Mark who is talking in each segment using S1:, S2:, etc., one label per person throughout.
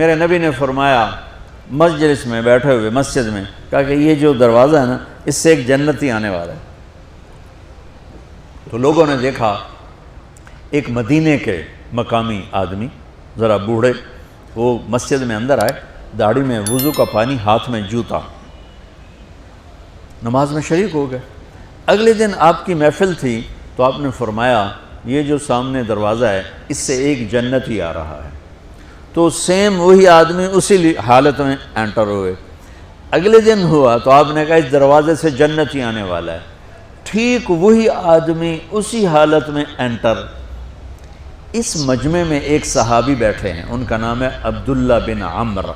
S1: میرے نبی نے فرمایا مجلس میں بیٹھے ہوئے مسجد میں، کہا کہ یہ جو دروازہ ہے نا اس سے ایک جنتی آنے والا ہے۔ تو لوگوں نے دیکھا ایک مدینے کے مقامی آدمی ذرا بوڑھے، وہ مسجد میں اندر آئے، داڑھی میں وضو کا پانی، ہاتھ میں جوتا، نماز میں شریک ہو گئے۔ اگلے دن آپ کی محفل تھی تو آپ نے فرمایا یہ جو سامنے دروازہ ہے اس سے ایک جنتی آ رہا ہے۔ تو سیم وہی آدمی اسی حالت میں انٹر ہوئے۔ اگلے دن ہوا تو آپ نے کہا اس دروازے سے جنتی آنے والا ہے، ٹھیک وہی آدمی اسی حالت میں انٹر۔ اس مجمع میں ایک صحابی بیٹھے ہیں، ان کا نام ہے عبداللہ بن عمرو۔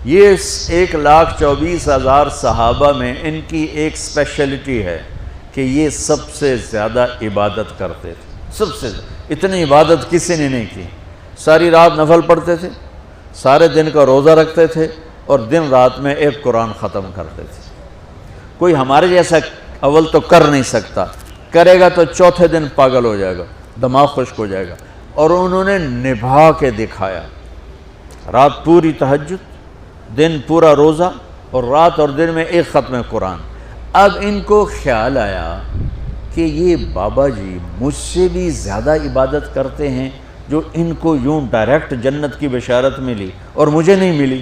S1: یہ 1,24,000 صحابہ میں ان کی ایک اسپیشلٹی ہے کہ یہ سب سے زیادہ عبادت کرتے تھے، سب سے اتنی عبادت کسی نے نہیں کی۔ ساری رات نفل پڑھتے تھے، سارے دن کا روزہ رکھتے تھے، اور دن رات میں ایک قرآن ختم کرتے تھے۔ کوئی ہمارے جیسا اول تو کر نہیں سکتا، کرے گا تو چوتھے دن پاگل ہو جائے گا، دماغ خشک ہو جائے گا، اور انہوں نے نبھا کے دکھایا۔ رات پوری تہجد، دن پورا روزہ، اور رات اور دن میں ایک ختم قرآن۔ اب ان کو خیال آیا کہ یہ بابا جی مجھ سے بھی زیادہ عبادت کرتے ہیں، جو ان کو یوں ڈائریکٹ جنت کی بشارت ملی اور مجھے نہیں ملی،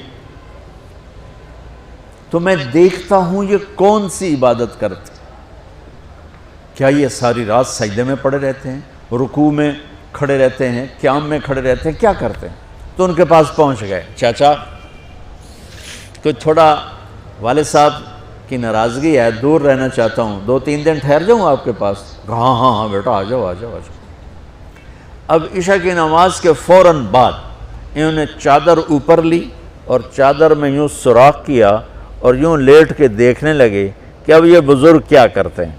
S1: تو میں دیکھتا ہوں یہ کون سی عبادت کرتے، کیا یہ ساری رات سجدے میں پڑے رہتے ہیں، رکوع میں کھڑے رہتے ہیں، قیام میں کھڑے رہتے ہیں، کیا کرتے ہیں؟ تو ان کے پاس پہنچ گئے، چاچا کوئی تھوڑا والد صاحب کی ناراضگی ہے، دور رہنا چاہتا ہوں، 2-3 دن ٹھہر جاؤں آپ کے پاس؟ ہاں ہاں ہاں بیٹا آ جاؤ آ جاؤ آ جاؤ۔ اب عشاء کی نماز کے فوراً بعد انہوں نے چادر اوپر لی اور چادر میں یوں سوراخ کیا اور یوں لیٹ کے دیکھنے لگے کہ اب یہ بزرگ کیا کرتے ہیں۔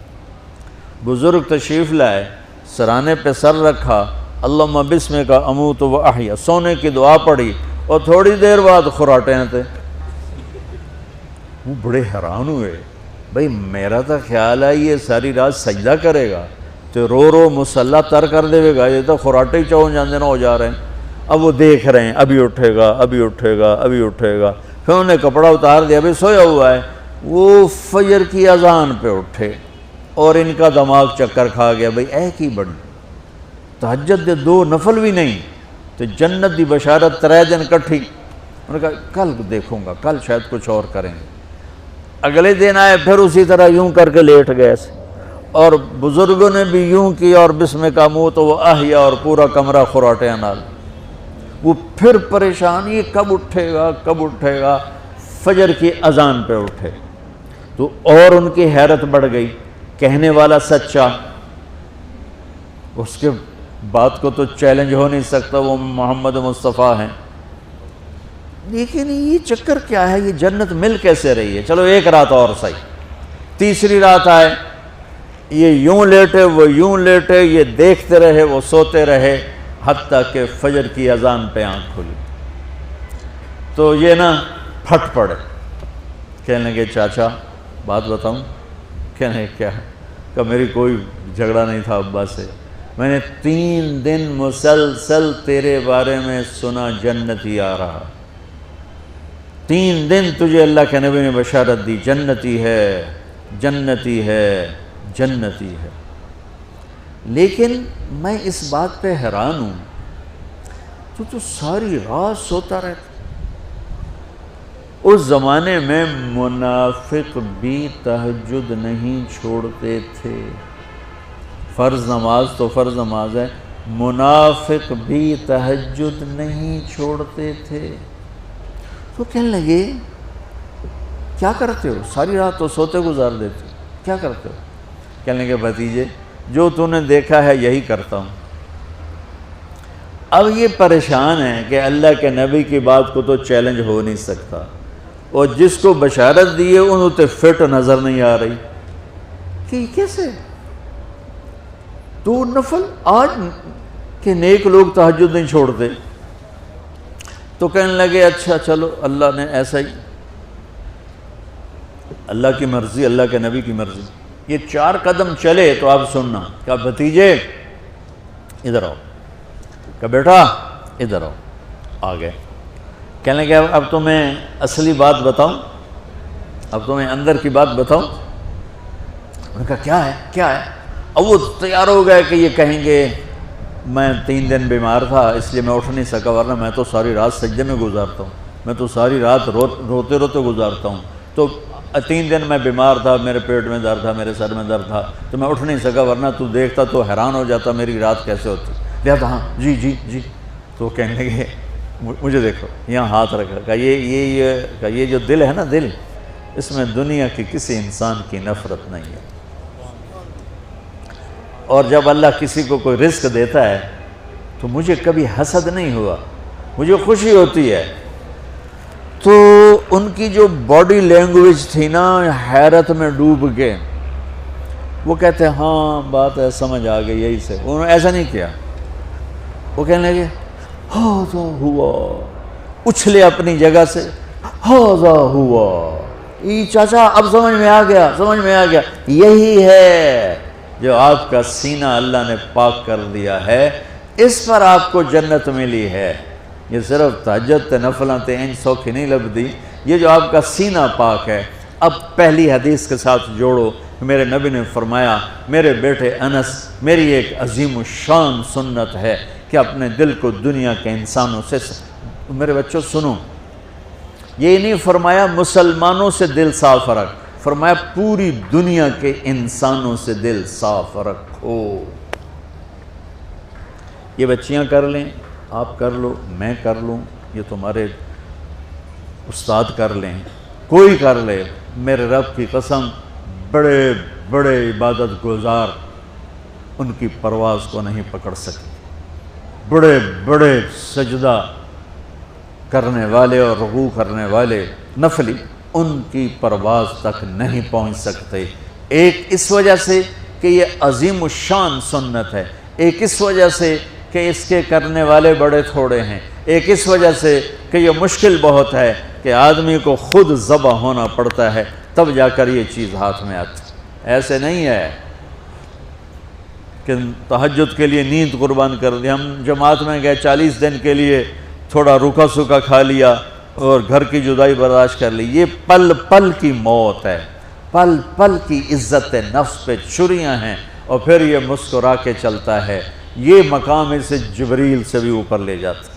S1: بزرگ تشریف لائے، سرانے پہ سر رکھا، اللہم بسمک اموت و احیا، سونے کی دعا پڑھی، اور تھوڑی دیر بعد خراٹے آتے۔ وہ بڑے حیران ہوئے، بھئی میرا تو خیال ہے یہ ساری رات سجدہ کرے گا تو رو رو مسلح تر کر دے گا، یہ تو خراٹے ہی چون جاندے نہ ہو جا رہے ہیں۔ اب وہ دیکھ رہے ہیں ابھی اٹھے گا ابھی اٹھے گا ابھی اٹھے گا، پھر انہوں نے کپڑا اتار دیا، ابھی سویا ہوا ہے۔ وہ فجر کی اذان پہ اٹھے اور ان کا دماغ چکر کھا گیا، بھئی ایک ہی بڑی تہجد دے 2 نفل بھی نہیں تو جنت دی بشارت 3 دن کٹھی۔ انہوں نے کہا کل دیکھوں گا، کل شاید کچھ اور کریں گے۔ اگلے دن آئے، پھر اسی طرح یوں کر کے لیٹ گئے، اور بزرگوں نے بھی یوں کیا، اور بسمک اموت و احیا، اور پورا کمرہ خراٹے نال۔ وہ پھر پریشان، یہ کب اٹھے گا کب اٹھے گا؟ فجر کی اذان پہ اٹھے تو اور ان کی حیرت بڑھ گئی، کہنے والا سچا، اس کے بات کو تو چیلنج ہو نہیں سکتا، وہ محمد مصطفیٰ ہیں، لیکن یہ چکر کیا ہے، یہ جنت مل کیسے رہی ہے؟ چلو ایک رات اور صحیح۔ تیسری رات آئے، یہ یوں لیٹے وہ یوں لیٹے، یہ دیکھتے رہے وہ سوتے رہے، حتیٰ کہ فجر کی اذان پہ آنکھ کھلی تو یہ نا پھٹ پڑے، کہنے لگے چاچا بات بتاؤں؟ کہنے کیا ہے؟ کہ میری کوئی جھگڑا نہیں تھا ابا سے، میں نے 3 دن مسلسل تیرے بارے میں سنا جنتی آ رہا، 3 دن تجھے اللہ کے نبی نے بشارت دی جنتی ہے جنتی ہے جنتی ہے، لیکن میں اس بات پہ حیران ہوں تو ساری رات سوتا رہتا۔ اس زمانے میں منافق بھی تہجد نہیں چھوڑتے تھے، فرض نماز تو فرض نماز ہے، منافق بھی تہجد نہیں چھوڑتے تھے۔ تو کہنے لگے کیا کرتے ہو؟ ساری رات تو سوتے گزار دیتے ہو، کیا کرتے ہو؟ کہنے لگے بھتیجے جو تو نے دیکھا ہے یہی کرتا ہوں۔ اب یہ پریشان ہے کہ اللہ کے نبی کی بات کو تو چیلنج ہو نہیں سکتا، اور جس کو بشارت دی ہے انہوں تے فٹ نظر نہیں آ رہی کہ کیسے تو نفل آج کہ نیک لوگ تہجد نہیں چھوڑتے۔ تو کہنے لگے اچھا چلو اللہ نے ایسا ہی، اللہ کی مرضی، اللہ کے نبی کی مرضی۔ یہ 4 قدم چلے تو آپ سننا، کہا بھتیجے ادھر آؤ، کہا بیٹا ادھر آؤ، آ گئے۔ کہنے لگے اب تو میں اصلی بات بتاؤں، اب تو میں اندر کی بات بتاؤں؟ انہوں نے کہا کیا ہے کیا ہے؟ اب وہ تیار ہو گئے کہ یہ کہیں گے میں 3 دن بیمار تھا اس لیے میں اٹھ نہیں سکا، ورنہ میں تو ساری رات سجدے میں گزارتا ہوں، میں تو ساری رات روتے روتے گزارتا ہوں، تو 3 دن میں بیمار تھا، میرے پیٹ میں درد تھا، میرے سر میں درد تھا، تو میں اٹھ نہیں سکا، ورنہ تو دیکھتا تو حیران ہو جاتا میری رات کیسے ہوتی۔ لہذا ہاں جی جی جی، تو کہنے لگے مجھے دیکھو، یہاں ہاتھ رکھا، کہا یہ جو دل ہے نا، دل، اس میں دنیا کی کسی انسان کی نفرت نہیں ہے، اور جب اللہ کسی کو کوئی رزق دیتا ہے تو مجھے کبھی حسد نہیں ہوا، مجھے خوشی ہوتی ہے۔ تو ان کی جو باڈی لینگویج تھی نا، حیرت میں ڈوب کے وہ کہتے ہیں ہاں بات ہے، سمجھ آ گئی، یہی سے۔ انہوں نے ایسا نہیں کیا، وہ کہنے لگے ہاذا ہوا، اچھلے اپنی جگہ سے، ہاذا ہوا، چاچا اب سمجھ میں آ گیا، سمجھ میں آ گیا، یہی ہے جو آپ کا سینہ اللہ نے پاک کر دیا ہے، اس پر آپ کو جنت ملی ہے۔ یہ صرف تہجد تے نفلاں تے ان سوکھی نہیں لبدی، یہ جو آپ کا سینہ پاک ہے۔ اب پہلی حدیث کے ساتھ جوڑو، میرے نبی نے فرمایا، میرے بیٹے انس، میری ایک عظیم الشان سنت ہے کہ اپنے دل کو دنیا کے انسانوں سے، میرے بچوں سنو، یہ نہیں فرمایا مسلمانوں سے دل صاف رکھ، فرمایا پوری دنیا کے انسانوں سے دل صاف رکھو۔ یہ بچیاں کر لیں، آپ کر لو، میں کر لوں، یہ تمہارے استاد کر لیں، کوئی کر لے، میرے رب کی قسم بڑے بڑے عبادت گزار ان کی پرواز کو نہیں پکڑ سکتے، بڑے بڑے سجدہ کرنے والے اور رکوع کرنے والے نفلی ان کی پرواز تک نہیں پہنچ سکتے۔ ایک اس وجہ سے کہ یہ عظیم الشان سنت ہے، ایک اس وجہ سے کہ اس کے کرنے والے بڑے تھوڑے ہیں، ایک اس وجہ سے کہ یہ مشکل بہت ہے کہ آدمی کو خود ذبح ہونا پڑتا ہے تب جا کر یہ چیز ہاتھ میں آتی۔ ایسے نہیں ہے کہ تہجد کے لیے نیند قربان کر دی، ہم جماعت میں گئے 40 دن کے لیے تھوڑا روکھا سوکھا کھا لیا اور گھر کی جدائی برداشت کر لی، یہ پل پل کی موت ہے، پل پل کی عزت نفس پہ چھریاں ہیں، اور پھر یہ مسکرا کے چلتا ہے، یہ مقام اسے جبریل سے بھی اوپر لے جاتا ہے۔